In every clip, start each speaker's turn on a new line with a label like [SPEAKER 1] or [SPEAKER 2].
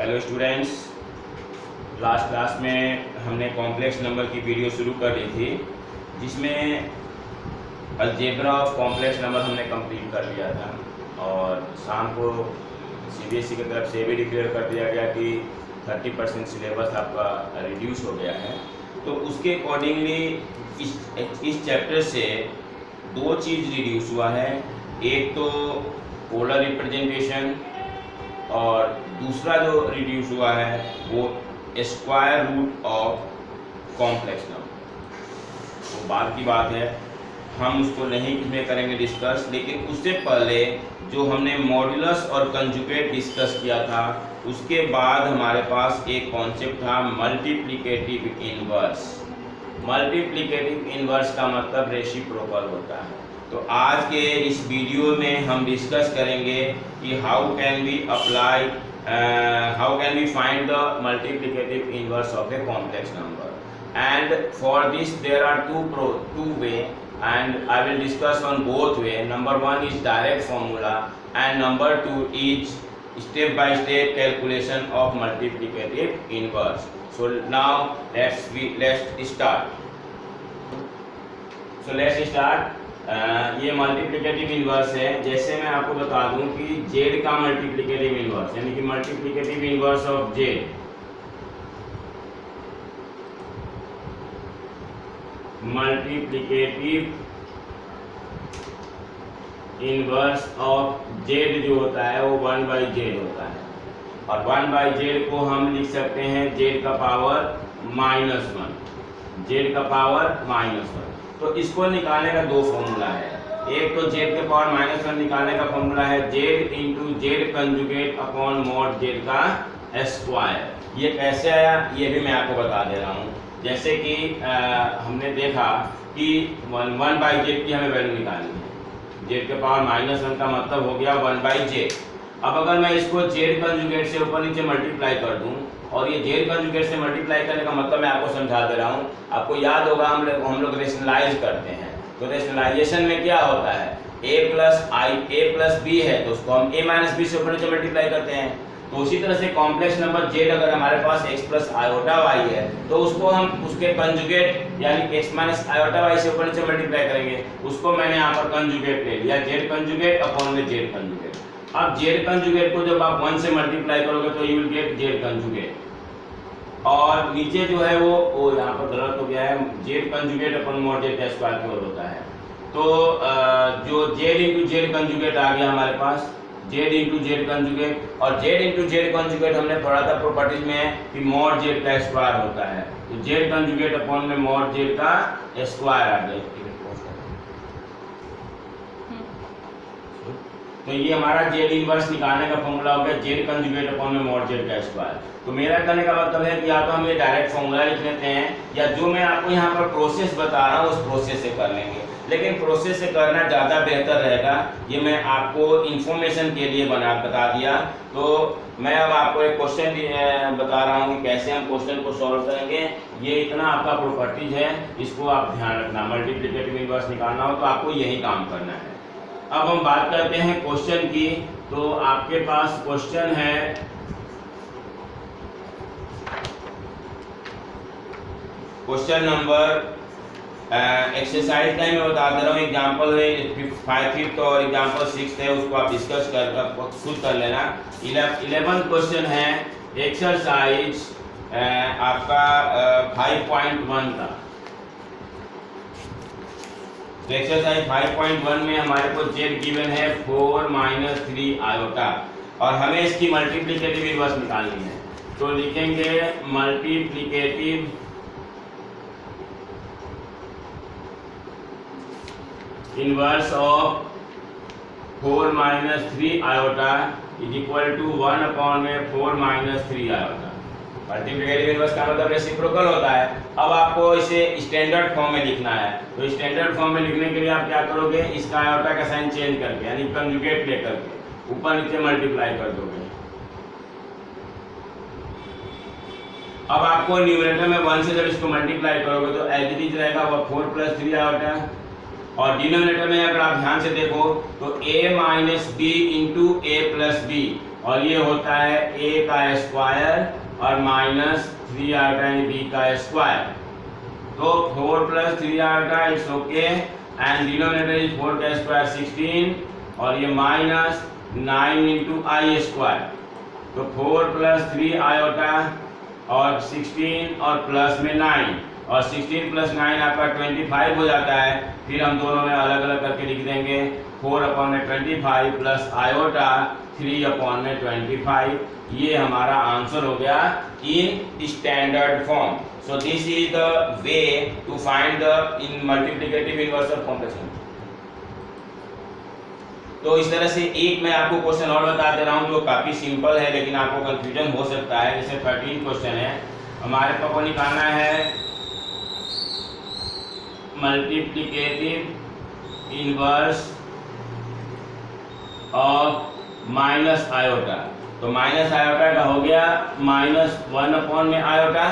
[SPEAKER 1] Hello students, last class में हमने complex number की वीडियो शुरू कर दी थी, जिसमें अलजेब्रा ऑफ कॉम्प्लेक्स नंबर हमने कंप्लीट कर लिया था और शाम को सीबीएसई की तरफ से भी डिक्लेयर कर दिया गया कि 30% सिलेबस आपका रिड्यूस हो गया है। तो उसके अकॉर्डिंगली इस चैप्टर से दो चीज़ रिड्यूस हुआ है। एक तो पोलर रिप्रेजेंटेशन और दूसरा जो रिड्यूस हुआ है वो square root of complex number. तो बाद की बात है, हम उसको नहीं इसमें करेंगे डिस्कस, लेकिन उससे पहले जो हमने मॉड्यूलस और कंजुगेट डिस्कस किया था, उसके बाद हमारे पास एक कॉन्सेप्ट था मल्टीप्लिकेटिव इनवर्स। मल्टीप्लिकेटिव इनवर्स का मतलब रेसिप्रोकल होता है। तो आज के इस वीडियो में हम डिस्कस करेंगे कि how can we find the multiplicative inverse of a complex number, and for this there are two way and I will discuss on both way. Number one is direct formula and number two is step by step calculation of multiplicative inverse. So now let's start. ये multiplicative inverse है। जैसे मैं आपको बता दूं कि z का multiplicative inverse यानी कि multiplicative inverse of z, multiplicative inverse of z जो होता है वो 1/z होता है, और 1/z को हम लिख सकते हैं z का पावर -1, z का पावर -1। तो इसको निकालने का दो फॉर्मूला है। एक तो z के पावर -1 निकालने का फॉर्मूला है z into Z conjugate upon mod z का स्क्वायर। ये कैसे आया ये भी मैं आपको बता दे रहा हूँ। जैसे कि हमने देखा कि 1/z की हमें वैल्यू निकालनी है। z के पावर -1 का मतलब हो गया 1/z। अब अगर मैं इसको z कंजुगेट से ऊपर नीचे मल्टीप्लाई कर दूं, और ये z कंजुगेट से मल्टीप्लाई करने का मतलब मैं आपको समझा दे रहा हूँ। आपको याद होगा हम लोग रेशनलाइज करते हैं। तो रेशनलाइजेशन में क्या होता है, a प्लस b है तो उसको हम a माइनस b से ऊपर नीचे मल्टीप्लाई करते हैं। तो उसी तरह से कॉम्प्लेक्स नंबर z अगर हमारे पास x प्लस आयोटा y है तो उसको हम उसके कंजुगेट यानी x माइनस आयोटा y से ऊपर नीचे मल्टीप्लाई करेंगे। उसको मैंने यहाँ पर कंजुगेट ले लिया, z कंजुगेट अपॉन में z कंजुगेट। अब z कंजुगेट को जब आप 1 से मल्टीप्लाई करोगे तो you will get z conjugate, और नीचे जो है वो यहाँ पर गलत हो गया है, z conjugate upon mod z का स्क्वायर की ओर होता है। तो जो z इंटू जेड कंजुगेट आ गया हमारे पास, z इंटू जेड कंजुगेट, और z इंटू जेड कंजुगेट हमने पढ़ा था प्रॉपर्टीज में कि मॉड z का स्क्वायर होता है। तो z कंजुगेट अपॉन में मॉड z का स्क्वायर आ गया। तो ये हमारा z इनवर्स निकालने का फॉर्मूला हो गया z कंजुगेट अपॉन में मॉड z का स्क्वायर। तो मेरा कहने का मतलब है कि या तो हम ये डायरेक्ट फॉर्मूला लिख लेते हैं, या जो मैं आपको यहाँ पर प्रोसेस बता रहा हूँ उस प्रोसेस से कर लेंगे। लेकिन प्रोसेस से करना ज़्यादा बेहतर रहेगा। ये मैं आपको इन्फॉर्मेशन के लिए बता दिया। तो मैं अब आपको एक क्वेश्चन बता रहा हूँ कि कैसे हम क्वेश्चन को सॉल्व करेंगे। ये इतना आपका प्रॉपर्टीज है, इसको आप ध्यान रखना। मल्टीप्लिकेटिव इनवर्स निकालना हो तो आपको यही काम करना है। अब हम बात करते हैं क्वेश्चन की। तो आपके पास क्वेश्चन है, क्वेश्चन नंबर एक्सरसाइज का मैं बता दे रहा हूँ। एग्जाम्पल है 5th और एग्जाम्पल 6th है, उसको आप डिस्कस खुद कर लेना। 11th क्वेश्चन है एक्सरसाइज आपका 5.1 का। तो एक्सरसाइज 5.1 में हमारे को z गिवन है 4 - 3 आयोटा, और हमें इसकी मल्टीप्लिकेटिव इनवर्स निकालनी है। तो लिखेंगे multiplicative inverse of 4 - 3 iota is equal to 1 upon में 4 - 3 आयोटा। मल्टीप्लिकेटिव इनवर्स का मतलब रेसिप्रोकल होता है। अब आपको इसे स्टैंडर्ड फॉर्म में लिखना है। तो स्टैंडर्ड फॉर्म में लिखने के लिए आप क्या करोगे, इसका आयोटा का साइन चेंज करके यानी कंजुगेट लेकर के ऊपर नीचे मल्टीप्लाई कर दोगे। अब आपको न्यूमरेटर में 1 से जब इसको मल्टीप्लाई करोगे तो एज इट इज रहेगा वो 4 + 3 आयोटा, और डिनोमिनेटर में अगर आप ध्यान से देखो तो a - b into a + b और ये होता है a का स्क्वायर और माइनस 3 आयोटा यानी b का स्क्वायर। तो 4 plus 3 iota it's okay and denominator is 4 का स्क्वायर 16 और ये माइनस 9 इंटू आई स्क्वायर। तो 4 प्लस 3 आयोटा और 16 और प्लस में 9 और 16 प्लस 9 आपका 25 हो जाता है। फिर हम दोनों में अलग अलग करके लिख देंगे 4/25 प्लस आयोटा 3/25। ये हमारा आंसर हो गया in standard form. So this is the way to find the in multiplicative inverse of complex number. तो इस तरह से एक मैं आपको क्वेश्चन और बता दे रहा हूँ जो काफी सिंपल है लेकिन आपको कंफ्यूजन हो सकता है। जैसे 13 क्वेश्चन है, हमारे पास को निकालना है multiplicative inverse of minus iota. तो माइनस आयोटा का हो गया -1 में आयोटा।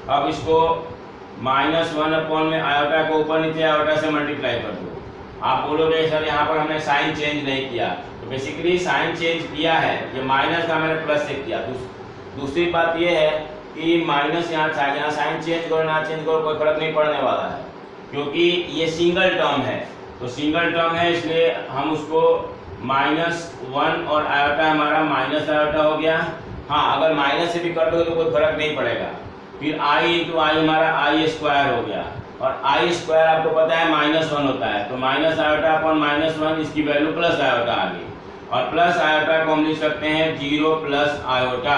[SPEAKER 1] अब इसको -1 में आयोटा को ऊपर नीचे आयोटा से मल्टीप्लाई कर दो। आप बोलोगे सर यहाँ पर हमने साइन चेंज नहीं किया, तो बेसिकली साइन चेंज किया है, ये माइनस का मैंने प्लस से किया। दूसरी बात ये है कि माइनस यहाँ साइन चेंज करो ना चेंज करो कोई फर्क नहीं पड़ने वाला है, क्योंकि ये सिंगल टर्म है। तो सिंगल टर्म है इसलिए हम उसको -1 और आयोटा हमारा माइनस आयोटा हो गया। हाँ, अगर माइनस से भी कर दो तो कोई फर्क नहीं पड़ेगा। फिर i इंटू आई हमारा आई स्क्वायर हो गया और आई स्क्वायर आपको पता है -1 होता है। तो माइनस आयोटा अपॉन -1 इसकी वैल्यू प्लस आयोटा आ गई और प्लस आयोटा को हम लिख सकते हैं 0 प्लस आयोटा,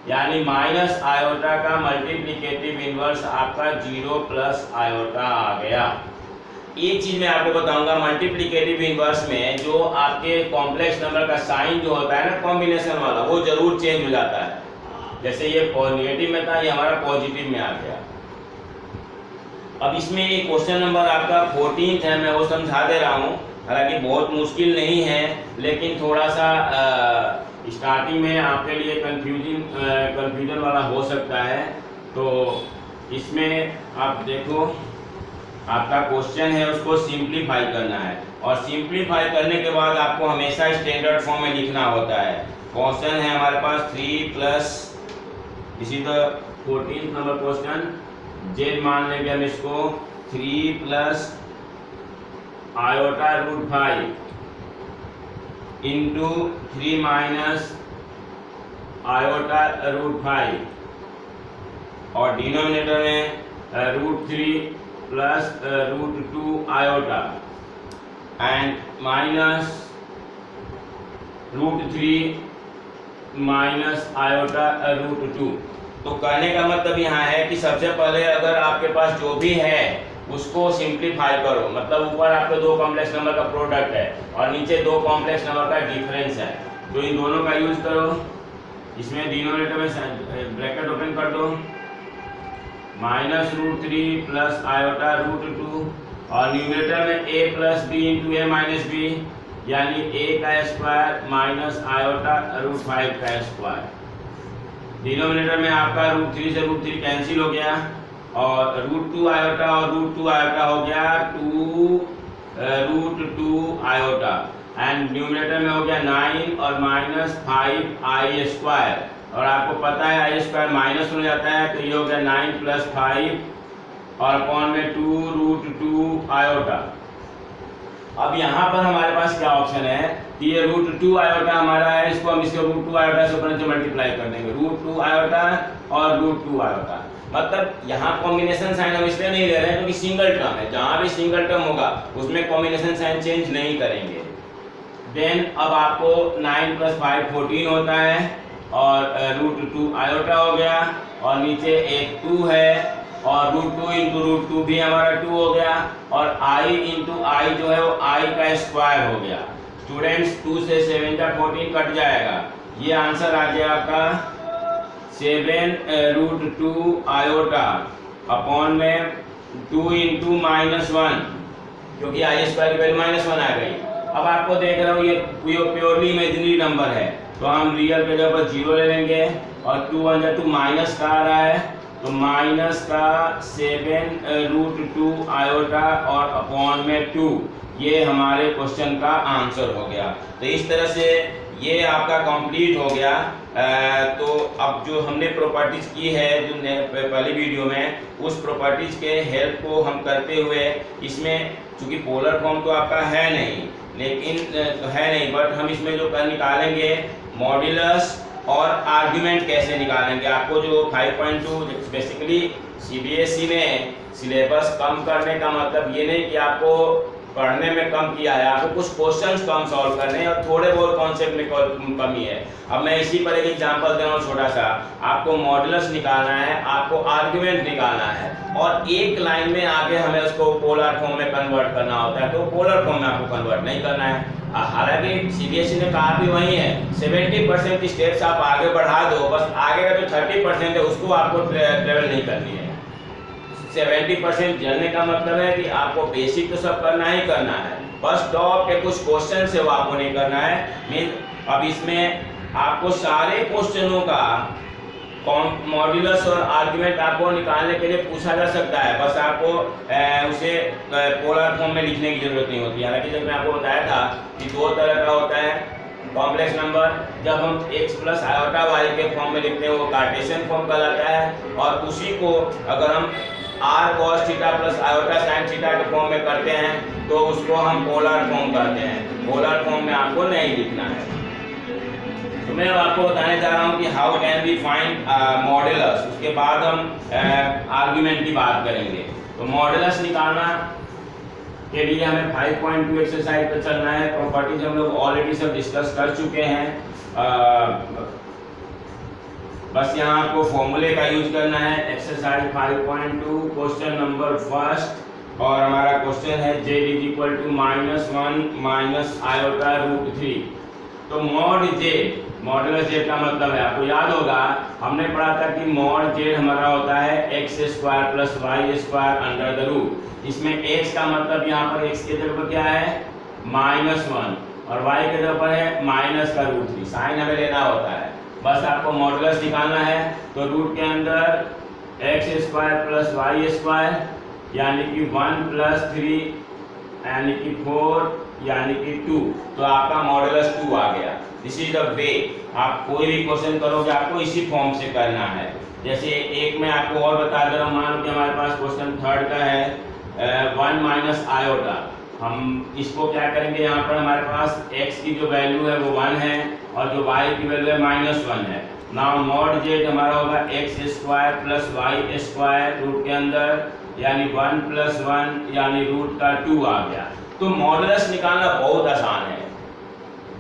[SPEAKER 1] यानी माइनस आयोटा का मल्टीप्लिकेटिव इनवर्स आपका 0 प्लस आयोटा आ गया। एक चीज मैं आपको बताऊंगा, मल्टीप्लिकेटिव इनवर्स में जो आपके कॉम्प्लेक्स नंबर का साइन जो होता है ना कॉम्बिनेशन वाला, वो जरूर चेंज हो जाता है। जैसे ये नेगेटिव में था, ये हमारा पॉजिटिव में आ गया। अब इसमें एक क्वेश्चन नंबर आपका 14 है, मैं वो समझा दे रहा हूँ। हालांकि बहुत मुश्किल नहीं है लेकिन थोड़ा सा स्टार्टिंग में आपके लिए कंफ्यूजन वाला हो सकता है। तो इसमें आप देखो, आपका क्वेश्चन है उसको सिंप्लीफाई करना है और सिंप्लीफाई करने के बाद आपको हमेशा स्टैंडर्ड फॉर्म में लिखना होता है। क्वेश्चन है हमारे पास 3 plus, this is the 14th number question. Z मान लेंगे हम इसको 3 plus iota root 5 into 3 minus iota root 5 और डिनोमिनेटर में √3 plus √2 iota and minus √3 minus iota √2। तो कहने का मतलब यहाँ है कि सबसे पहले अगर आपके पास जो भी है उसको सिंप्लीफाई करो, मतलब ऊपर आपके दो कॉम्प्लेक्स नंबर का प्रोडक्ट है और नीचे दो कॉम्प्लेक्स नंबर का डिफरेंस है, तो इन दोनों का यूज करो। इसमें डिनोमिनेटर में ब्रैकेट ओपन कर दो, -√3 प्लस आयोटा √2 और न्यूमरेटर में a plus b into a minus b, यानी a का स्क्वायर माइनस आयोटा √5 का स्क्वायर। डिनोमिनेटर में आपका √3 से √3 कैंसिल हो गया और √2 आयोटा और √2 आयोटा हो गया 2 √2 आयोटा एंड न्यूमरेटर में हो गया 9 और -5 आई स्क्वायर, और आपको पता है आई स्क्वायर माइनस हो जाता है, तो ये हो गया 9 प्लस 5 और अपॉन में 2 √2 आयोटा। अब यहाँ पर हमारे पास क्या ऑप्शन है कि ये √2 आयोटा हमारा है, इसको हम इसको √2 आयोटा से ऊपर नीचे मल्टीप्लाई कर देंगे, √2 आयोटा और √2 आयोटा। मतलब यहाँ कॉम्बिनेशन साइन हम इसलिए नहीं ले रहे हैं क्योंकि सिंगल टर्म है, जहाँ भी सिंगल टर्म होगा उसमें कॉम्बिनेशन साइन चेंज नहीं करेंगे। देन अब आपको 9 प्लस 5 14 होता है और √2 आयोटा हो गया और नीचे एक 2 है और √2 इंटू √2 भी हमारा 2 हो गया और i इंटू आई जो है वो i का स्क्वायर हो गया। स्टूडेंट्स 2 से 7 का 14 कट जाएगा, ये आंसर आ गया आपका 7 √2 आयोटा अपॉन में 2 इंटू -1, क्योंकि आई स्क्वायर की वैल्यू -1 आ गई। अब आपको देख रहा हूँ ये प्योरली इमेजिनरी नंबर है, तो हम रियल के जगह पर 0 ले लेंगे और 2 1 2 माइनस का आ रहा है, तो माइनस का 7 √2 आयोटा और अपॉन में 2, ये हमारे क्वेश्चन का आंसर हो गया। तो इस तरह से ये आपका कंप्लीट हो गया। तो अब जो हमने प्रॉपर्टीज की है जो पहली वीडियो में, उस प्रॉपर्टीज के हेल्प को हम करते हुए इसमें, चूंकि पोलर फॉर्म तो आपका है नहीं, बट हम इसमें जो कर निकालेंगे मॉड्यूलस और आर्ग्यूमेंट कैसे निकालेंगे। आपको जो 5.2 बेसिकली सीबीएसई में सिलेबस कम करने का मतलब ये नहीं कि आपको पढ़ने में कम किया है, आपको कुछ क्वेश्चंस कम सॉल्व करने हैं और थोड़े बहुत कॉन्सेप्ट में कमी है। अब मैं इसी पर एक एग्जांपल दे रहा हूँ छोटा सा। आपको मॉड्यूलस निकालना है, आपको आर्ग्यूमेंट निकालना है, और एक लाइन में आगे हमें उसको पोलर फॉर्म में कन्वर्ट करना होता है, तो पोलर फॉर्म में आपको कन्वर्ट नहीं करना है। हालांकि सीबीएसई ने कहा भी वही है, 70% की स्टेप्स आप आगे बढ़ा दो, बस आगे का जो 30% है उसको आपको ट्रेवल नहीं करनी है। 70% जलने का मतलब है कि आपको बेसिक तो सब करना ही करना है, बस टॉप के कुछ क्वेश्चन से वो आपको नहीं करना है। मीन अब इसमें आपको सारे क्वेश्चनों का मॉड्यूलस और आर्गुमेंट आपको निकालने के लिए पूछा जा सकता है, बस आपको उसे पोलर फॉर्म में लिखने की जरूरत नहीं होती। हालांकि जब मैं आपको बताया था कि दो तरह का होता है कॉम्प्लेक्स नंबर, जब हम x प्लस आयोटा y के फॉर्म में लिखते हैं वो कार्टेशियन फॉर्म कहलाता है, और उसी को अगर हम r cos theta plus iota sine theta के फॉर्म में करते हैं तो उसको हम पोलर फॉर्म कहते हैं। पोलर फॉर्म में आपको नहीं लिखना है। तो मैं अब आपको बताने जा रहा हूँ कि how can we find modulus, उसके बाद हम आर्गुमेंट की बात करेंगे। तो मॉड्यूलस निकालना के लिए हमें 5.2 एक्सरसाइज पर चलना है। प्रॉपर्टीज हम लोग ऑलरेडी सब डिस्कस कर चुके हैं, बस यहाँ आपको फॉर्मूले का यूज करना है। एक्सरसाइज 5.2 क्वेश्चन नंबर फर्स्ट, और हमारा क्वेश्चन है z is equal to -1 minus iota root 3। तो मॉड z, मॉडुलस z का मतलब है, आपको याद होगा हमने पढ़ा था कि मॉड z हमारा होता है x² plus y² under the root. इसमें x का मतलब यहाँ पर x के जगह पर क्या है -1, और y के जगह पर है माइनस का रूट 3। साइन हमें लेना होता है, बस आपको मॉडुलस निकालना है। तो रूट के अंदर x² प्लस y² यानी कि 1 प्लस 3 यानी कि 4 यानी कि 2, तो आपका मॉडुलस 2 आ गया। दिस इज द वे आप कोई भी क्वेश्चन करोगे आपको इसी फॉर्म से करना है। जैसे एक मैं आपको और बता दे रहा हूँ, मान लो कि हमारे पास क्वेश्चन थर्ड का है 1 माइनस आयोटा। हम इसको क्या करेंगे, यहाँ पर हमारे पास x की जो वैल्यू है वो 1 है और जो y की वैल्यू है -1 है। नाउ मॉड z हमारा होगा x² प्लस y² रूट के अंदर यानी 1 प्लस 1 यानी रूट का 2 आ गया। तो मॉडुलस निकालना बहुत आसान है,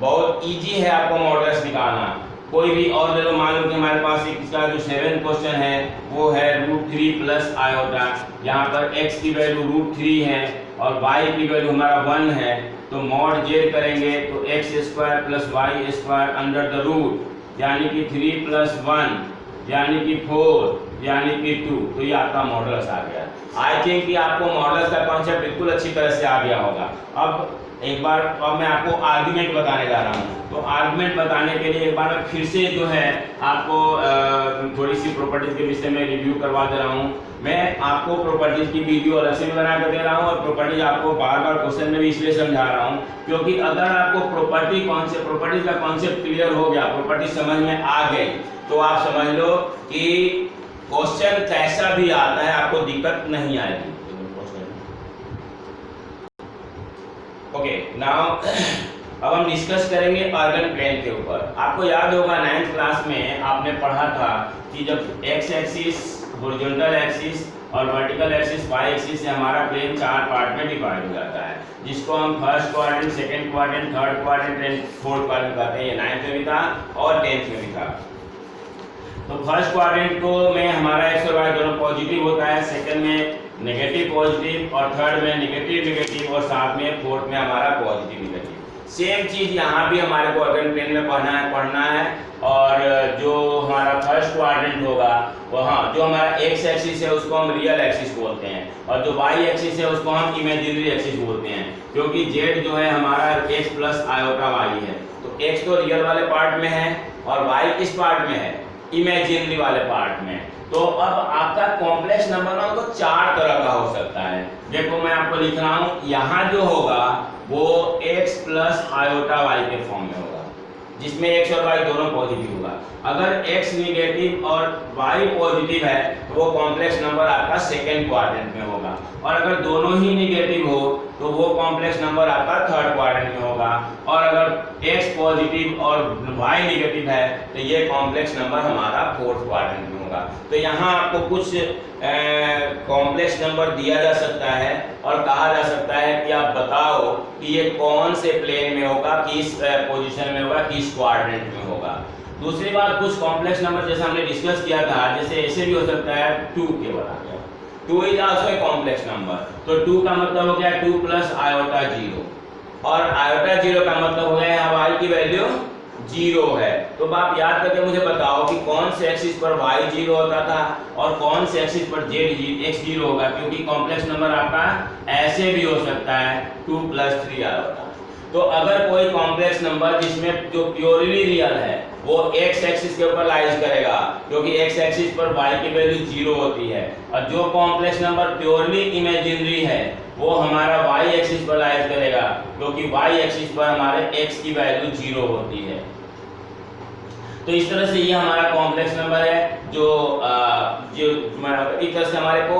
[SPEAKER 1] बहुत इजी है आपको मॉडुलस निकालना। कोई भी और ले लो, मान लो कि हमारे पास इसका जो 7 क्वेश्चन है वो है √3 प्लस आयोटा। यहाँ पर x की वैल्यू √3 है और y की वैल्यू हमारा 1 है, तो मॉड z करेंगे तो x² plus y² under the root यानी कि 3 प्लस 1 यानी कि 4 यानी कि 2, तो ये आपका मॉडुलस आ गया। आई थिंक कि आपको मॉडुलस का कॉन्सेप्ट बिल्कुल अच्छी तरह से आ गया होगा। अब एक बार अब मैं आपको आर्गुमेंट बताने जा रहा हूँ। तो आर्गुमेंट बताने के लिए एक बार मैं फिर से जो है आपको थोड़ी सी प्रॉपर्टीज के विषय में रिव्यू करवा दे रहा हूँ। मैं आपको प्रॉपर्टीज की वीडियो अलग से भी बना कर दे रहा हूँ और प्रॉपर्टीज आपको बार बार क्वेश्चन में भी इसलिए समझा रहा हूँ क्योंकि अगर आपको प्रॉपर्टीज का कॉन्सेप्ट क्लियर हो गया, प्रॉपर्टी समझ में आ गई, तो आप समझ लो कि क्वेश्चन कैसा भी आता है आपको दिक्कत नहीं आएगी। ओके, नाउ अब हम डिस्कस करेंगे ऑर्गन प्लेन के ऊपर। आपको याद होगा 9th क्लास में आपने पढ़ा था कि जब x एक्सिस, हॉरिजॉन्टल एक्सिस और वर्टिकल एक्सिस y एक्सिस से हमारा प्लेन 4 पार्ट में डिवाइड हो जाता है, जिसको हम first quadrant, second quadrant, third quadrant and fourth quadrant कहते हैं। ये 9th में भी था और 10th में भी था। तो फर्स्ट क्वाड्रेंट को में हमारा x और y दोनों पॉजिटिव होता है, सेकंड में नेगेटिव पॉजिटिव और थर्ड में नेगेटिव नेगेटिव और साथ में फोर्थ में हमारा पॉजिटिव नेगेटिव। सेम चीज यहाँ भी हमारे को ऑर्गन प्लेन में पढ़ना है और जो हमारा फर्स्ट क्वाड्रेंट होगा वहाँ जो हमारा x एक्सिस है उसको हम रियल एक्सिस बोलते हैं और जो y एक्सिस है उसको हम इमेजिनरी एक्सिस बोलते हैं, क्योंकि z जो है हमारा x प्लस आयोटा y है। तो x तो रियल वाले पार्ट में है और y किस पार्ट में है, इमेजिनरी वाले पार्ट में। तो अब आपका कॉम्प्लेक्स नंबर ना तो 4 तरह का हो सकता है। देखो मैं आपको लिख रहा हूँ, यहाँ जो होगा वो x प्लस आयोटा y के फॉर्म में होगा, जिसमें x और y दोनों पॉजिटिव होगा। अगर x निगेटिव और y पॉजिटिव है तो वो कॉम्प्लेक्स नंबर आपका सेकेंड क्वाड्रेंट में होगा, और अगर दोनों ही निगेटिव हो तो वो कॉम्प्लेक्स नंबर आपका थर्ड क्वाड्रेंट में होगा, और अगर x पॉजिटिव और y निगेटिव है तो ये कॉम्प्लेक्स नंबर हमारा फोर्थ क्वाड्रेंट में होगा। तो यहाँ आपको कुछ कॉम्प्लेक्स नंबर दिया जा सकता है और कहा जा सकता है कि आप बताओ कि ये कौन से प्लेन में होगा, किस पोजीशन में होगा, किस क्वाड्रेंट में होगा। दूसरी बात, कुछ कॉम्प्लेक्स नंबर जैसे हमने डिस्कस किया था, जैसे ऐसे भी हो सकता है 2 के बराबर। 2 is also a complex number, तो 2 का मतलब हो गया 2 प्लस आयोटा 0, और आयोटा 0 का मतलब हो गया यहाँ y की वैल्यू 0 है। तो आप याद करके मुझे बताओ कि कौन से एक्सिस पर y 0 होता था और कौन से एक्सिस पर x 0 होगा, क्योंकि कॉम्प्लेक्स नंबर आपका ऐसे भी हो सकता है 2 प्लस 3 आयोटा। तो अगर कोई कॉम्प्लेक्स नंबर जिसमें जो प्योरली रियल है वो x एक्सिस के ऊपर लाइज करेगा, क्योंकि x एक्सिस पर y की वैल्यू 0 होती है, और जो कॉम्प्लेक्स नंबर प्योरली इमेजिनरी है वो हमारा y एक्सिस पर लाइज करेगा, क्योंकि y एक्सिस पर हमारे x की वैल्यू 0 होती है। तो इस तरह से ये हमारा कॉम्प्लेक्स नंबर है जो इस तरह से हमारे को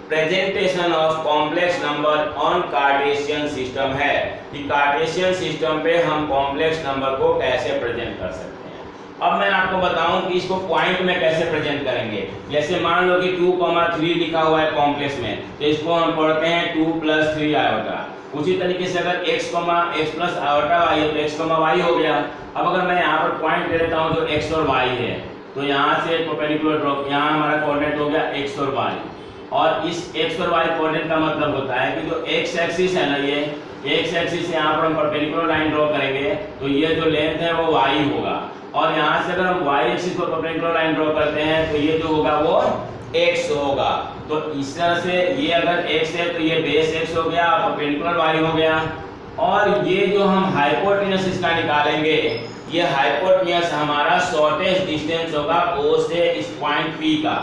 [SPEAKER 1] presentation of complex number on Cartesian system है कि कार्टेशियन सिस्टम पे हम कॉम्प्लेक्स नंबर को कैसे प्रेजेंट कर सकते हैं। अब मैं आपको बताऊं कि इसको पॉइंट में कैसे प्रेजेंट करेंगे। जैसे मान लो कि 2,3 लिखा हुआ है कॉम्प्लेक्स में, तो इसको हम पढ़ते हैं 2 प्लस 3 आयोटा। उसी तरीके से अगर x प्लस आयोटा y है तो x, y हो गया। अब अगर मैं यहाँ पर पॉइंट ले लेता हूँ जो x और y है, तो यहाँ से परपेंडिकुलर ड्रॉ, यहाँ हमारा कोऑर्डिनेट हो गया x और y, और इस x और y कोऑर्डिनेट का मतलब होता है कि जो x एक्सिस है ना, ये x एक्सिस से यहाँ पर हम परपेंडिकुलर लाइन ड्रॉ करेंगे तो ये जो लेंथ है वो y होगा, और यहाँ से अगर हम y एक्सिस पर परपेंडिकुलर लाइन ड्रॉ करते हैं तो ये जो होगा वो x होगा। तो इस तरह से ये अगर x है तो ये बेस x हो गया, परपेंडिकुलर y हो गया, और ये जो हम हाइपोटेन्यूज इसका निकालेंगे, ये हाइपोटेन्यूज हमारा शॉर्टेस्ट डिस्टेंस होगा O से इस पॉइंट P का,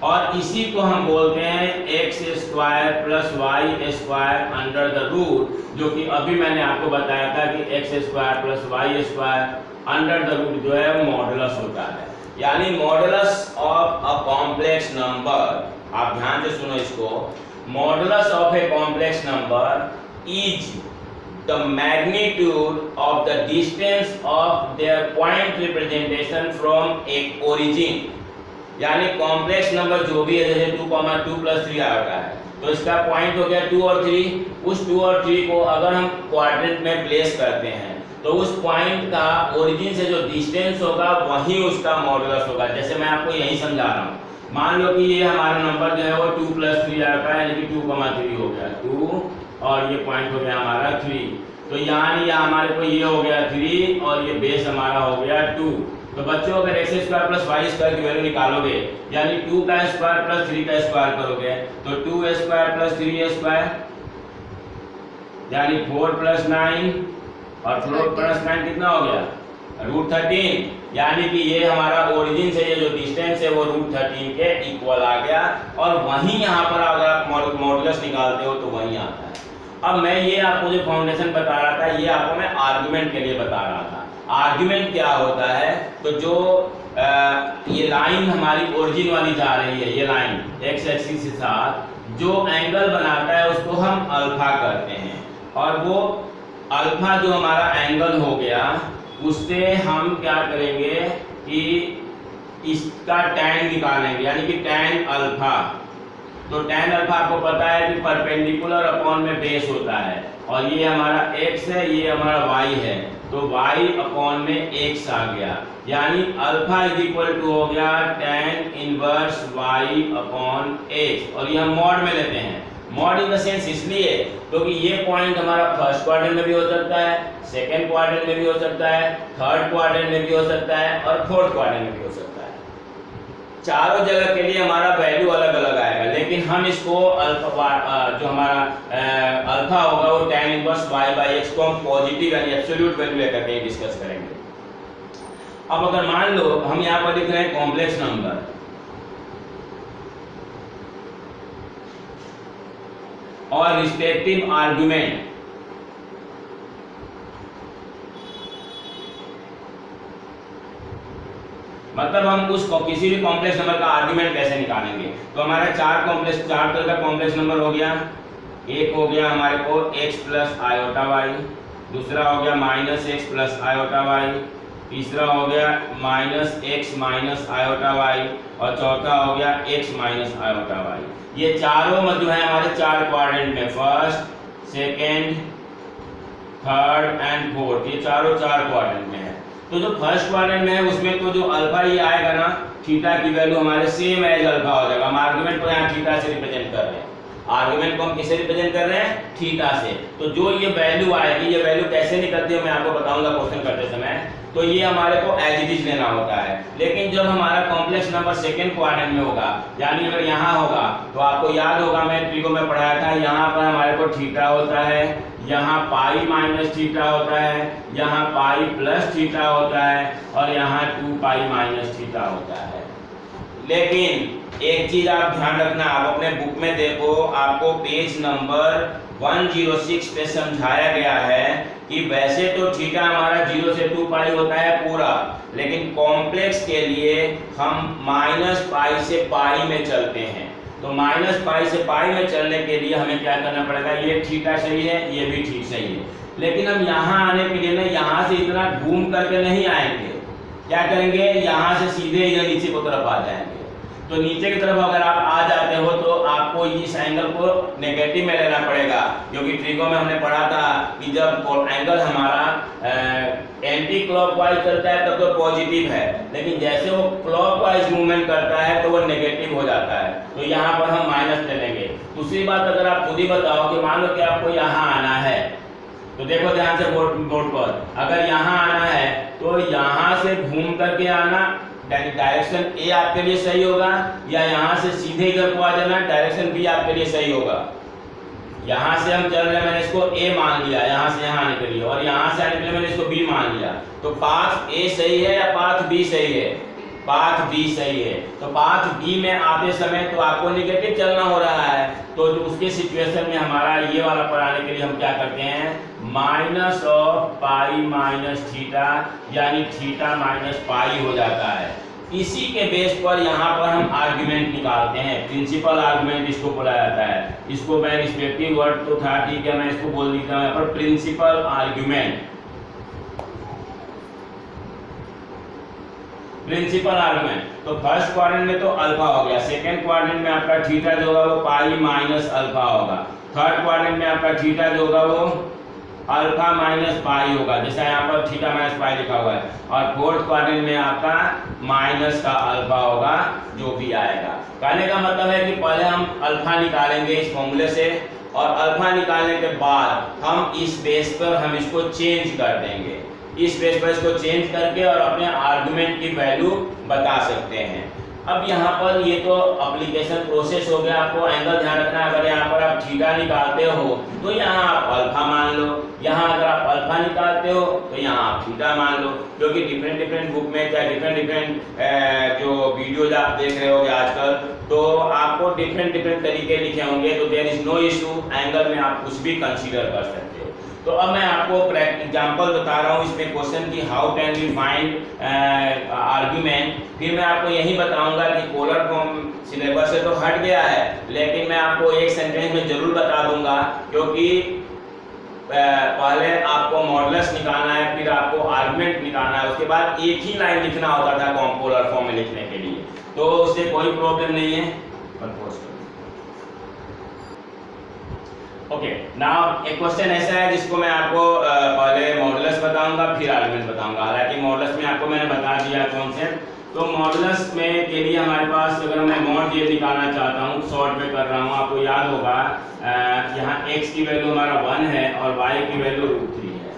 [SPEAKER 1] और इसी को हम बोलते हैं x square plus y square under the root, जो कि अभी मैंने आपको बताया था कि x square plus y square under the root जो है मॉडुलस होता है। यानी modulus of a complex number, आप ध्यान से सुनो इसको, modulus of a complex number is the magnitude of the distance of their point representation from a origin। यानी कॉम्प्लेक्स नंबर जो भी है, जैसे 2,2 प्लस 3 आया है तो इसका पॉइंट हो गया 2 और 3। उस 2 और 3 को अगर हम क्वाड्रेंट में प्लेस करते हैं तो उस पॉइंट का ओरिजिन से जो डिस्टेंस होगा वही उसका मॉडुलस होगा। जैसे मैं आपको यही समझा रहा हूँ, मान लो कि ये हमारा नंबर जो है वो 2 प्लस 3 आया है, यानी कि 2,3 हो गया 2, और ये पॉइंट हो गया हमारा 3, तो यानी हमारे को ये हो गया 3 और ये बेस हमारा हो गया 2। तो बच्चों अगर x square plus y square की वैल्यू निकालोगे, यानी 2 का स्क्वायर प्लस 3 का स्क्वायर करोगे तो 2 स्क्वायर प्लस 3 स्क्वायर यानी 4 प्लस 9, और 4 प्लस 9 कितना हो गया √13, यानी कि ये हमारा ओरिजिन से ये जो डिस्टेंस है वो √13 के इक्वल आ गया, और वहीं यहाँ पर अगर आप मॉडुलस निकालते हो तो वहीं आता है। अब मैं ये आपको जो फाउंडेशन बता रहा था ये आपको मैं आर्गुमेंट के लिए बता रहा था। आर्गुमेंट क्या होता है, तो जो ये लाइन हमारी ओरिजिन वाली जा रही है, ये लाइन x एक्सिस के साथ जो एंगल बनाता है उसको हम अल्फा कहते हैं, और वो अल्फा जो हमारा एंगल हो गया उससे हम क्या करेंगे कि इसका tan निकालेंगे, यानी कि tan अल्फा। तो tan अल्फा आपको पता है कि परपेंडिकुलर अपॉन में बेस होता है, और ये हमारा x है, ये हमारा y है, तो y अपॉन में x आ गया, यानी अल्फा इज इक्वल टू हो गया tan inverse y upon x, और ये हम मॉड में लेते हैं। मॉड इन द सेंस इसलिए क्योंकि ये पॉइंट हमारा फर्स्ट क्वाड्रेंट में भी हो सकता है, सेकंड क्वाड्रेंट में भी हो सकता है, थर्ड क्वाड्रेंट में भी हो सकता है, और फोर्थ क्वाड्रेंट में भी हो सकता है। चारों जगह के लिए हमारा वैल्यू अलग अलग आएगा, लेकिन हम इसको अल्फा जो हमारा अल्फा होगा वो tan inverse y by x को हम पॉजिटिव यानी एब्सोल्यूट वैल्यू लेकर के डिस्कस करेंगे। अब अगर मान लो हम यहाँ पर लिख रहे हैं कॉम्प्लेक्स नंबर, और रिस्पेक्टिव आर्गुमेंट, मतलब हम उसको किसी भी कॉम्प्लेक्स नंबर का आर्गुमेंट कैसे निकालेंगे। तो हमारा चार तरह का कॉम्प्लेक्स नंबर हो गया। एक हो गया हमारे को x प्लस आयोटा वाई, दूसरा हो गया minus x plus iota y, तीसरा हो गया minus x minus iota y, और चौथा हो गया x माइनस आयोटा वाई। ये चारों जो है हमारे चार क्वाड्रेंट में, first, second, third and fourth, ये चारों चार क्वाड्रेंट में है। तो जो फर्स्ट क्वाड्रेंट में है उसमें तो जो अल्फा ये आएगा ना, थीटा की वैल्यू हमारे सेम एज अल्फा हो जाएगा। हम आर्गुमेंट को यहाँ थीटा से रिप्रेजेंट कर रहे हैं, आर्गुमेंट को हम किससे रिप्रेजेंट कर रहे हैं, थीटा से। तो जो ये वैल्यू आएगी, ये वैल्यू कैसे निकलती है मैं आपको बताऊंगा क्वेश्चन करते समय। तो ये हमारे को एज इट इज लेना होता है। लेकिन जब हमारा कॉम्प्लेक्स नंबर सेकंड क्वाड्रेंट में होगा, यानी अगर यहाँ होगा तो आपको याद होगा मैं ट्रिको में पढ़ाया था, यहाँ पर हमारे को थीटा होता है, यहाँ पाई माइनस थीटा होता है, यहाँ पाई प्लस थीटा होता है, और यहाँ 2 पाई माइनस थीटा होता है। लेकिन एक चीज आप ध्यान रखना, आप अपने बुक में देखो, आपको पेज नंबर 106 पे समझाया गया है कि वैसे तो थीटा हमारा 0 से 2 पाई होता है पूरा, लेकिन कॉम्प्लेक्स के लिए हम माइनस पाई से पाई में चलते हैं। तो माइनस पाई से पाई में चलने के लिए हमें क्या करना पड़ेगा, ये थीटा सही है, ये भी ठीक सही है। लेकिन हम यहाँ आने के लिए ना यहाँ से इतना घूम करके नहीं आएंगे, क्या करेंगे, यहाँ से सीधे इधर नीचे की तरफ आ जाएंगे। तो नीचे की तरफ अगर आप आ जाते हो तो आपको इस एंगल को नेगेटिव में लेना पड़ेगा, क्योंकि ट्रिको में हमने पढ़ा था कि जब एंगल हमारा एंटी क्लॉकवाइज चलता है तब तो पॉजिटिव है, लेकिन जैसे वो क्लॉकवाइज मूवमेंट करता है तो वो नेगेटिव हो जाता है। तो यहाँ पर हम माइनस ले लेंगे। दूसरी बात, अगर आप खुद ही बताओ कि मान लो कि आपको यहाँ आना है, तो देखो ध्यान से बोर्ड पर, अगर यहाँ आना है तो यहाँ से घूम करके आना, डायरेक्शन ए आपके लिए सही होगा, या यहाँ से सीधे इधर को आ जाना, डायरेक्शन बी आपके लिए सही होगा। यहाँ से हम चल रहे हैं, मैंने इसको ए मान लिया यहाँ से यहाँ आने के लिए, और यहाँ से आने के लिए मैंने इसको बी मान लिया। तो पाथ ए सही है या पाथ बी सही है, पाथ बी सही है। तो पाथ बी में आते समय तो आपको नेगेटिव चलना हो रहा है, तो उसके सिचुएशन में हमारा ये वाला पर आने के लिए हम क्या करते हैं, minus of pi minus theta, यानी थीटा माइनस पाई हो जाता है। इसी के बेस पर यहाँ पर हम आर्गुमेंट निकालते हैं, प्रिंसिपल आर्गुमेंट इसको बोला जाता है। इसको मैं रिस्पेक्टिव वर्ड तो था, ठीक है, मैं इसको बोल देता हूँ यहाँ पर प्रिंसिपल आर्गुमेंट। प्रिंसिपल आर्गुमेंट, तो फर्स्ट क्वाड्रेंट में तो अल्फा हो गया, सेकंड क्वाड्रेंट में आपका थीटा जो होगा वो पाई माइनस अल्फा होगा, थर्ड क्वाड्रेंट में आपका थीटा जो होगा वो अल्फा माइनस पाई होगा, जैसा यहाँ पर थीटा माइनस पाई लिखा हुआ है, और फोर्थ क्वाड्रेंट में आपका माइनस का अल्फा होगा, जो भी आएगा। कहने का मतलब है कि पहले हम अल्फा निकालेंगे इस फॉर्मूले से, और अल्फा निकालने के बाद हम इस बेस पर हम इसको चेंज कर देंगे, इस बेस पर इसको चेंज करके और अपने आर्गुमेंट की वैल्यू बता सकते हैं। अब यहाँ पर ये तो एप्लीकेशन प्रोसेस हो गया, आपको एंगल ध्यान रखना है। अगर यहाँ पर आप थीटा निकालते हो तो यहाँ आप अल्फा मान लो, यहाँ अगर आप अल्फा निकालते हो तो यहाँ आप थीटा मान लो, क्योंकि डिफरेंट बुक में चाहे डिफरेंट जो वीडियोज आप देख रहे होगे आजकल, तो आपको डिफरेंट तरीके लिखे होंगे, तो there is no issue, angle में आप कुछ भी कंसीडर कर सकते हो। तो अब मैं आपको एग्जांपल बता रहा हूँ इसमें क्वेश्चन की, how can we find argument. फिर मैं आपको यही बताऊंगा कि पोलर फॉर्म सिलेबस से तो हट गया है, लेकिन मैं आपको एक सेंटेंस में जरूर बता दूंगा, क्योंकि पहले आपको मॉडुलस निकालना है, फिर आपको आर्गुमेंट निकालना है, उसके बाद एक ही लाइन लिखना होता था पोलर फॉर्म में लिखने के लिए, तो उससे कोई प्रॉब्लम नहीं है। ओके, नाउ एक क्वेश्चन ऐसा है जिसको मैं आपको पहले मॉडुलस बताऊंगा फिर आर्गुमेंट बताऊंगा। हालांकि मॉडुलस में आपको मैंने बता दिया कॉन्सेप्ट। तो मॉडुलस में के लिए हमारे पास, अगर मैं मॉड जे निकालना चाहता हूँ, शॉर्ट में कर रहा हूँ, आपको याद होगा यहाँ x की वैल्यू हमारा 1 है और y की वैल्यू √3 है।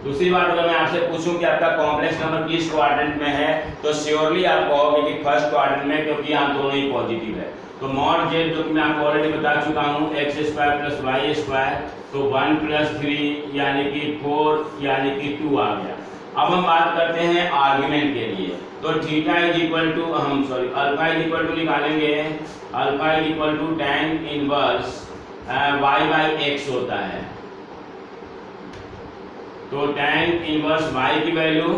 [SPEAKER 1] दूसरी बात, अगर मैं आपसे पूछूं कि आपका कॉम्प्लेक्स नंबर किस क्वाड्रेंट में है, तो श्योरली आप कहोगे कि फर्स्ट क्वाड्रेंट में, क्योंकि यहाँ दोनों ही पॉजिटिव है। तो मॉड जेड जो कि मैं आपको ऑलरेडी बता चुका हूँ, x² + y², तो 1 + 3 यानी कि 4 यानी कि 2 आ गया। अब हम बात करते हैं आर्गुमेंट के लिए। तो theta alpha is equal to निकालेंगे, alpha is equal to tan inverse y/x होता है। तो tan इनवर्स y की वैल्यू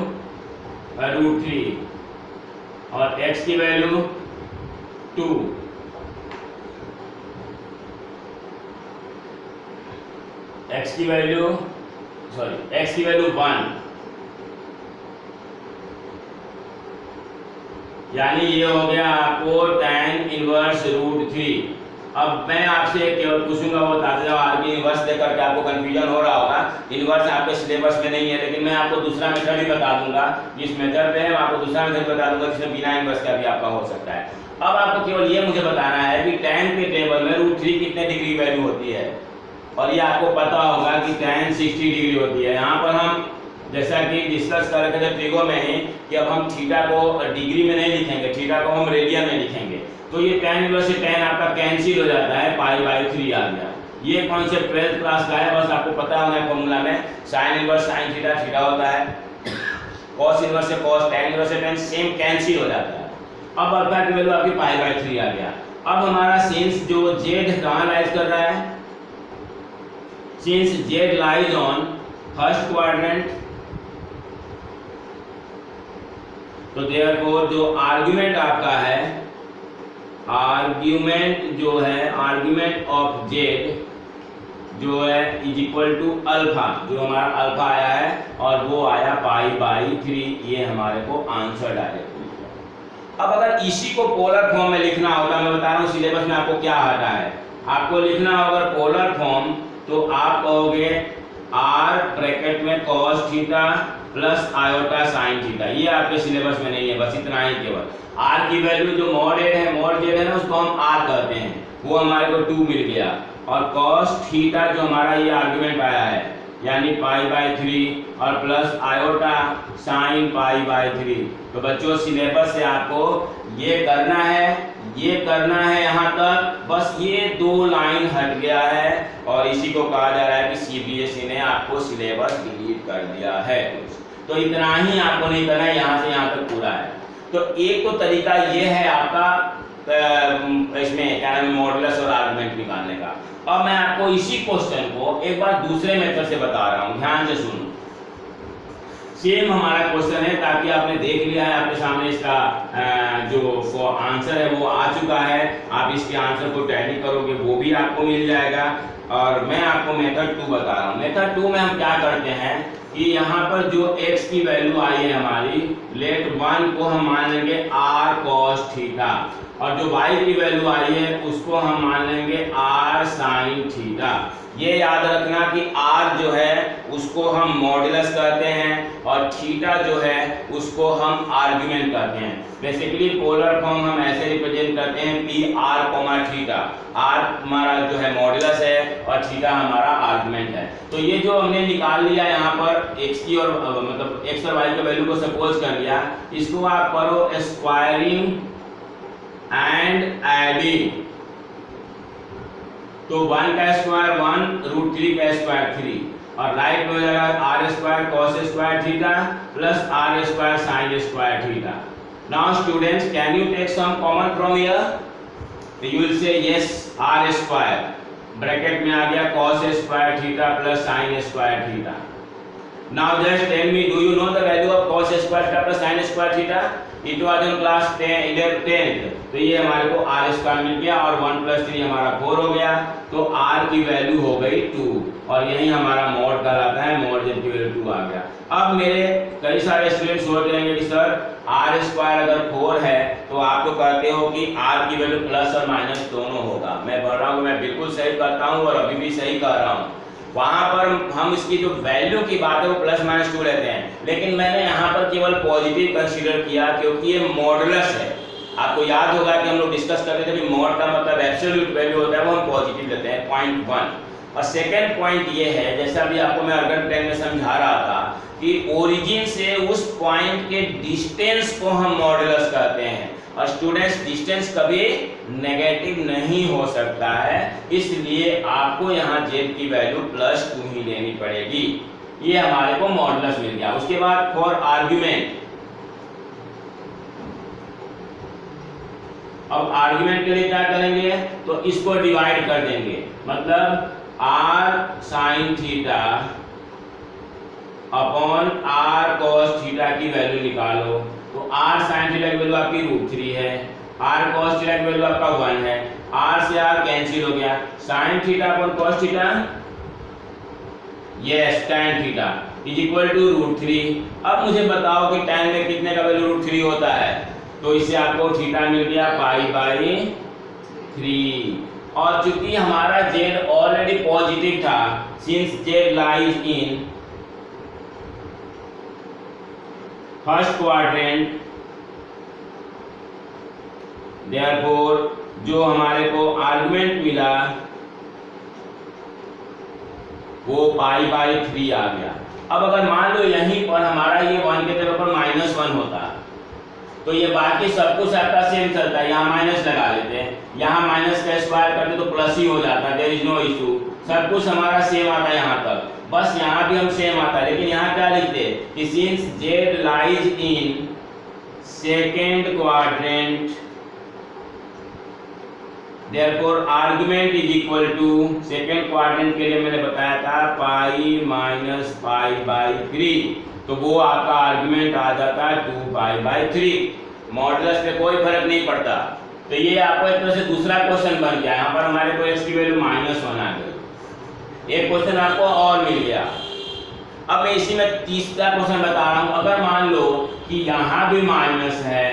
[SPEAKER 1] √3, और x की वैल्यू 2, x की वैल्यू 1, यानी ये हो गया आपको tan इनवर्स √3। अब मैं आपसे केवल पूछूंगा, वो बताते जाओ, आगे इनवर्स देकर के आपको कंफ्यूजन हो रहा होगा। इनवर्स आपके सिलेबस में नहीं है, लेकिन मैं आपको दूसरा मेथड भी बता दूंगा। जिस मेथड पे है मैं आपको दूसरा मेथड बता दूंगा जिसमें बिना इनवर्स का भी आपका हो सकता है। अब आपको केवल ये मुझे बताना है कि tan के टेबल में √3 कितने डिग्री वैल्यू होती है, और ये आपको पता होगा कि tan 60 डिग्री होती है। यहाँ पर हम जैसा कि डिस्कस कर रहे थे ट्रिगो में ही कि अब हम थीटा को डिग्री में नहीं लिखेंगे, थीटा को हम रेडियन में लिखेंगे। तो ये tan इनवर्स से tan आपका कैंसिल हो जाता है, π/3 आ गया। ये कॉन्सेप्ट 12th क्लास का है, बस आपको पता होना है फॉर्मूला में sin inverse sin theta theta होता है, cos इनवर्स से cos, tan इनवर्स से tan सेम कैंसिल हो जाता है। अब अल्फा की वैल्यू आपकी π/3 आ गया। अब हमारा सिंस जो z कहाँ लाइज कर रहा है, since z lies on first quadrant, तो देयरफॉर जो आर्गुमेंट आपका है, आर्गुमेंट जो है, आर्गुमेंट ऑफ z जो है इज इक्वल टू अल्फा, जो हमारा अल्फा आया है और वो आया π/3। ये हमारे को आंसर डायरेक्ट मिल गया। अब अगर इसी को पोलर फॉर्म में लिखना होगा, मैं बता रहा हूँ सिलेबस में आपको क्या हटा है, आपको लिखना होगा पोलर फॉर्म, तो आप कहोगे r ब्रैकेट में cos theta plus iota sine theta. ये आपके सिलेबस में नहीं है, बस इतना ही केवल। r की वैल्यू जो mod z है ना, उसको हम r कहते हैं, वो हमारे को 2 मिल गया। और cos थीटा जो हमारा ये आर्गुमेंट आया है, यानी π/3 और प्लस आयोटा साइन π/3। तो बच्चों सिलेबस से आपको ये करना है, ये करना है यहाँ तक, बस ये 2 लाइन हट गया है और इसी को कहा जा रहा है कि CBSE ने आपको सिलेबस डिलीट कर दिया है। तो इतना ही आपको नहीं करना है, यहाँ से यहाँ तक पूरा है। तो एक तो तरीका ये है आपका इसमें क्या नाम, मॉडुलस और आर्गुमेंट निकालने का। अब मैं आपको इसी क्वेश्चन को एक बार दूसरे मेथड से बता रहा हूँ, ध्यान से सुनो। सेम हमारा क्वेश्चन है, ताकि आपने देख लिया है, आपके सामने इसका जो आंसर है वो आ चुका है। आप इसके आंसर को टैली करोगे वो भी आपको मिल जाएगा। और मैं आपको मेथड 2 बता रहा हूँ। मेथड 2 में हम क्या करते हैं कि यहाँ पर जो x की वैल्यू आई है हमारी, लेट 1 को हम मान लेंगे r cos थीटा, और जो y की वैल्यू आई है उसको हम मान लेंगे r sin थीटा। ये याद रखना कि r जो है उसको हम मॉडुलस कहते हैं और थीटा जो है उसको हम आर्गुमेंट कहते हैं। बेसिकली पोलर फॉर्म हम ऐसे रिप्रेजेंट करते हैं PR, थीटा। r हमारा जो है मॉडुलस है और थीटा हमारा आर्गुमेंट है। तो ये जो हमने निकाल लिया यहाँ पर x की और मतलब x और y की वैल्यू को सपोज कर लिया, इसको आप करो स्क्वायरिंग एंड एडिंग। तो 1 का स्क्वायर 1, √3 का स्क्वायर 3, और राइट में हो जाएगा r² cos² theta plus r² sin² theta. Now students, can you take some common from here? You will say yes, r² bracket में आ गया cos² theta plus sin² theta. Now just tell me, do you know the value of cos² theta plus sin² theta? It was in class 10th। तो ये हमारे को r² मिल गया और 1 + 3 हमारा 4 हो गया। तो r की वैल्यू हो गई 2, और यही हमारा मॉड कहलाता है, मॉड z की वैल्यू 2 आ गया। अब मेरे कई सारे स्टूडेंट सोच रहे कि सर r² अगर 4 है तो आप तो कहते हो कि r की वैल्यू प्लस और माइनस दोनों होगा। मैं बोल रहा हूँ, मैं बिल्कुल सही कहता हूँ और अभी भी सही कह रहा हूँ। वहां पर हम इसकी जो वैल्यू की बात है वो +-2 लेते हैं, लेकिन मैंने यहाँ पर केवल पॉजिटिव कंसीडर किया क्योंकि ये मॉडुलस है। आपको याद होगा कि हम लोग डिस्कस कर रहे थे कि मॉड का मतलब एब्सोल्यूट वैल्यू होता है, वो हम पॉजिटिव लेते हैं 0.1। और सेकेंड पॉइंट ये है, जैसा अभी आपको मैं अर्गन प्लेन में समझा रहा था कि ओरिजिन से उस पॉइंट के डिस्टेंस को हम मॉडुलस कहते हैं। और स्टूडेंट्स, डिस्टेंस कभी नेगेटिव नहीं हो सकता है, इसलिए आपको यहाँ z की वैल्यू +2 ही लेनी पड़ेगी। ये हमारे को मॉडुलस मिल गया। उसके बाद फॉर आर्गुमेंट, अब आर्गुमेंट के लिए क्या करेंगे, तो इसको डिवाइड कर देंगे, मतलब r sin theta upon r cos theta की वैल्यू निकालो। तो r sin थीटा की वैल्यू आपकी √3 है, r cos थीटा की वैल्यू आपका 1 है, r से r कैंसिल हो गया, sin theta upon cos theta, yes tan theta is equal to √3। अब मुझे बताओ कि tan में कितने का वैल्यू √3 होता है, तो इससे आपको थीटा मिल गया π/3। और चूंकि हमारा z ऑलरेडी पॉजिटिव था, since z lies in first quadrant, therefore जो हमारे को आर्गुमेंट मिला वो π/3 आ गया। अब अगर मान लो यहीं पर हमारा ये 1 के जगह पर -1 होता तो ये बाकी सब कुछ आपका सेम चलता है, यहाँ माइनस लगा लेते हैं, यहाँ माइनस का स्क्वायर करते तो प्लस ही हो जाता है, देयर इज नो इशू, सब कुछ हमारा सेम आता है यहाँ तक, बस यहाँ भी हम सेम आता है। लेकिन यहाँ क्या लिखते हैं कि since z lies in second quadrant, therefore argument is equal to, second quadrant के लिए मैंने बताया था π-π/3, तो वो आपका आर्गुमेंट आ जाता है 2π/3। मॉडुलस पे कोई फर्क नहीं पड़ता। तो ये आपको एक तरह से दूसरा क्वेश्चन बन गया। यहाँ पर हमारे को x की वैल्यू -1 आ गई, एक क्वेश्चन आपको और मिल गया। अब मैं इसी में तीसरा क्वेश्चन बता रहा हूँ। अगर मान लो कि यहाँ भी माइनस है,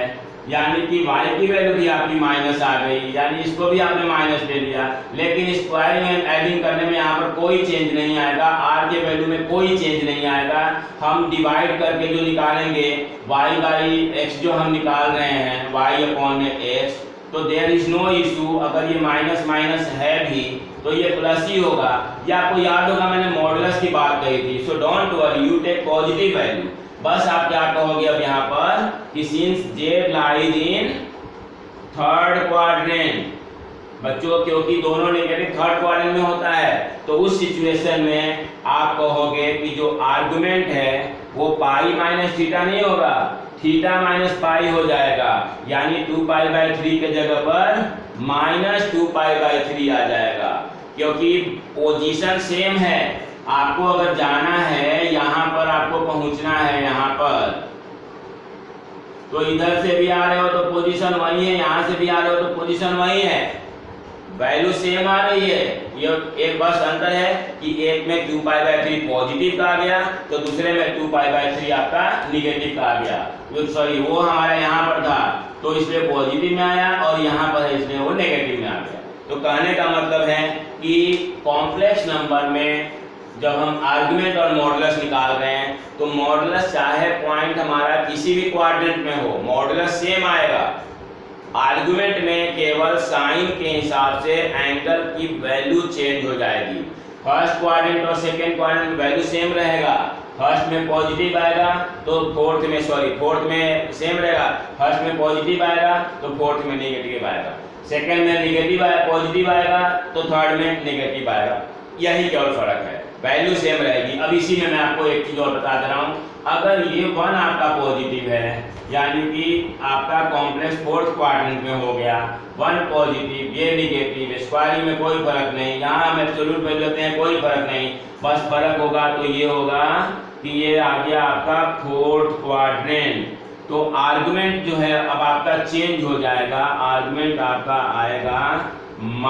[SPEAKER 1] यानी कि y की वैल्यू भी आपकी माइनस आ गई, यानी इसको भी आपने माइनस ले लिया, लेकिन स्क्वायरिंग एंड एडिंग करने में यहाँ पर कोई चेंज नहीं आएगा, r के वैल्यू में कोई चेंज नहीं आएगा। हम डिवाइड करके जो निकालेंगे y/x जो हम निकाल रहे हैं y/x, तो देयर इज नो इशू। अगर ये माइनस माइनस है भी तो ये प्लस ही होगा। ये आपको याद होगा मैंने मॉडुलस की बात कही थी, so don't worry, you take positive value. बस आप क्या कहोगे अब यहाँ पर कि since z lies in third quadrant, बच्चों क्योंकि दोनों नेगेटिव थर्ड क्वाड्रेंट में होता है, तो उस सिचुएशन में आप कहोगे कि जो आर्गुमेंट है वो π-θ नहीं होगा, θ-π हो जाएगा, यानी 2π/3 के जगह पर -2π/3 आ जाएगा, क्योंकि पोजीशन सेम है। आपको अगर जाना है यहाँ पर, आपको पहुंचना है यहाँ पर, तो इधर से भी आ रहे हो तो पोजीशन वही है, यहाँ से भी आ रहे हो तो पोजीशन वही है, वैल्यू सेम आ रही है। ये एक बस अंतर है कि एक में 2π/3 पॉजिटिव का आ गया तो दूसरे में 2π/3 आपका निगेटिव का आ गया। सॉरी, वो हमारा यहाँ पर था तो इसलिए पॉजिटिव में आया और यहाँ पर है इसलिए वो नेगेटिव में आ गया। तो कहने का मतलब है कि कॉम्प्लेक्स नंबर में जब हम आर्गुमेंट और मॉडुलस निकाल रहे हैं तो मॉडुलस चाहे पॉइंट हमारा किसी भी क्वाड्रेंट में हो, मॉडुलस सेम आएगा। आर्गुमेंट में केवल साइन के हिसाब से एंगल की वैल्यू चेंज हो जाएगी। फर्स्ट क्वाड्रेंट और सेकेंड क्वाड्रेंट में वैल्यू सेम रहेगा, फर्स्ट में पॉजिटिव आएगा तो फोर्थ में सेम रहेगा, फर्स्ट में पॉजिटिव आएगा तो फोर्थ में नेगेटिव आएगा, सेकेंड में नेगेटिव आएगा पॉजिटिव आएगा तो थर्ड में नेगेटिव आएगा। यही केवल फर्क है, वैल्यू सेम रहेगी। अब इसी में मैं आपको एक चीज और बता दे रहा हूँ, अगर ये 1 आपका पॉजिटिव है, यानी कि आपका कॉम्प्लेक्स फोर्थ क्वाड्रेंट में हो गया, 1 पॉजिटिव ये निगेटिव, स्क्वायरिंग में कोई फर्क नहीं, यहाँ हम एब्सोल्यूट वैल्यू लेते हैं कोई फर्क नहीं, बस फर्क होगा तो ये होगा कि ये आ गया आपका फोर्थ क्वाड्रेंट। तो आर्गुमेंट जो है अब आपका चेंज हो जाएगा, आर्गुमेंट आपका आएगा -θ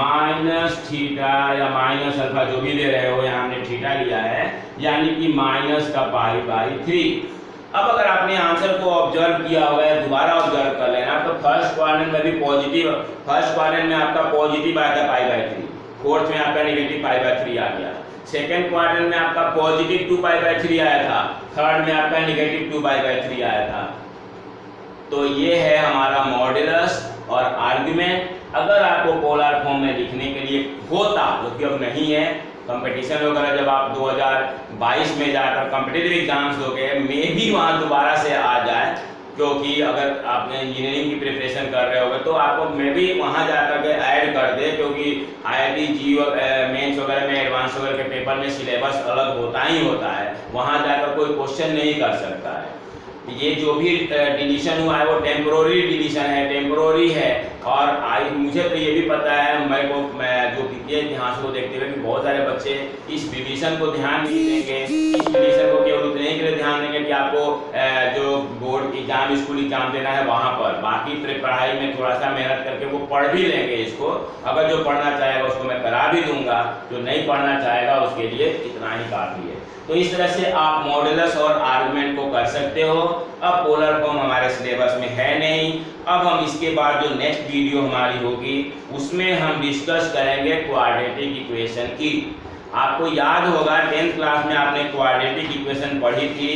[SPEAKER 1] या -α जो भी ले रहे हो, यहाँ हमने थीटा लिया है, यानी कि माइनस का π/3। अब अगर आपने आंसर को ऑब्जर्व किया होगा, दोबारा ऑब्जर्व कर लेना, तो फर्स्ट क्वाड्रेंट में भी पॉजिटिव, फर्स्ट क्वाड्रेंट में आपका पॉजिटिव आया था π/3, फोर्थ में आपका नेगेटिव π/3 आ गया, सेकेंड क्वाड्रेंट में आपका पॉजिटिव 2π/3 आया था, थर्ड में आपका नेगेटिव 2π/3 आया था। तो ये है हमारा मॉडुलस और आर्गुमेंट। अगर आपको पोलर फॉर्म में लिखने के लिए होता, जो कि अब नहीं है, कंपटीशन वगैरह जब आप 2022 में जाकर कॉम्पिटिटिव एग्जाम्स दोगे, मे भी वहाँ दोबारा से आ जाए, क्योंकि अगर आपने इंजीनियरिंग की प्रिपरेशन कर रहे होगे तो आपको मे भी वहाँ जाकर के ऐड कर दे, क्योंकि IIT जी मेंस वगैरह में, एडवांस वगैरह के पेपर में सिलेबस अलग होता ही होता है, वहाँ जाकर कोई क्वेश्चन नहीं कर सकता है। ये जो भी डिलीशन हुआ है वो टेम्पोररी डिलीशन है, टेम्पोररी है। और मुझे तो ये भी पता है, मैं जो लीजिए इतिहास को देखते हुए कि बहुत सारे बच्चे इस डिवीजन को ध्यान नहीं देंगे। इस डिवीजन को केवल उतने के लिए ध्यान देंगे कि आपको जो बोर्ड एग्जाम स्कूल एग्जाम देना है वहाँ पर, बाकी पढ़ाई में थोड़ा सा मेहनत करके वो पढ़ भी लेंगे इसको। अगर जो पढ़ना चाहेगा उसको मैं करा भी दूंगा, जो नहीं पढ़ना चाहेगा उसके लिए इतना ही काफ़ी है। तो इस तरह से आप मॉडुलस और आर्गुमेंट को कर सकते हो। अब पोलर फॉर्म हमारे सिलेबस में है नहीं। अब हम इसके बाद जो नेक्स्ट वीडियो हमारी होगी उसमें हम डिस्कस करेंगे क्वाड्रेटिक इक्वेशन की। आपको याद होगा 10th क्लास में आपने क्वाड्रेटिक इक्वेशन पढ़ी थी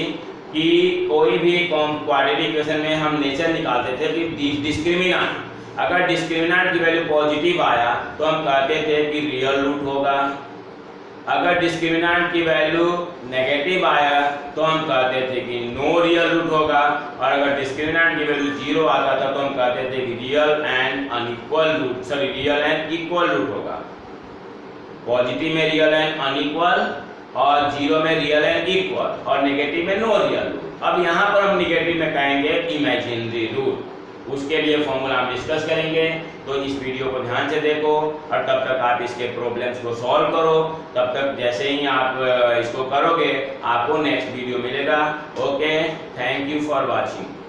[SPEAKER 1] कि कोई भी क्वाड्रेटिक इक्वेशन में हम नेचर निकालते थे कि डिस्क्रिमिनेंट, अगर डिस्क्रिमिनेंट की वैल्यू पॉजिटिव आया तो हम कहते थे कि रियल रूट होगा, अगर डिस्क्रिमिनेंट की वैल्यू नेगेटिव आया तो हम कहते थे कि नो रियल रूट होगा, और अगर डिस्क्रिमिनेंट की वैल्यू 0 आता था तो हम कहते थे कि real and unequal root, sorry real and equal root होगा। पॉजिटिव में रियल एंड अनइक्वल और 0 में रियल एंड इक्वल और नेगेटिव में नो रियल रूट। अब यहाँ पर हम नेगेटिव में कहेंगे इमेजिनरी रूट, उसके लिए फॉर्मूला हम डिस्कस करेंगे। तो इस वीडियो को ध्यान से देखो और तब तक आप इसके प्रॉब्लम्स को सॉल्व करो। तब तक जैसे ही आप इसको करोगे आपको नेक्स्ट वीडियो मिलेगा। Okay, thank you for watching.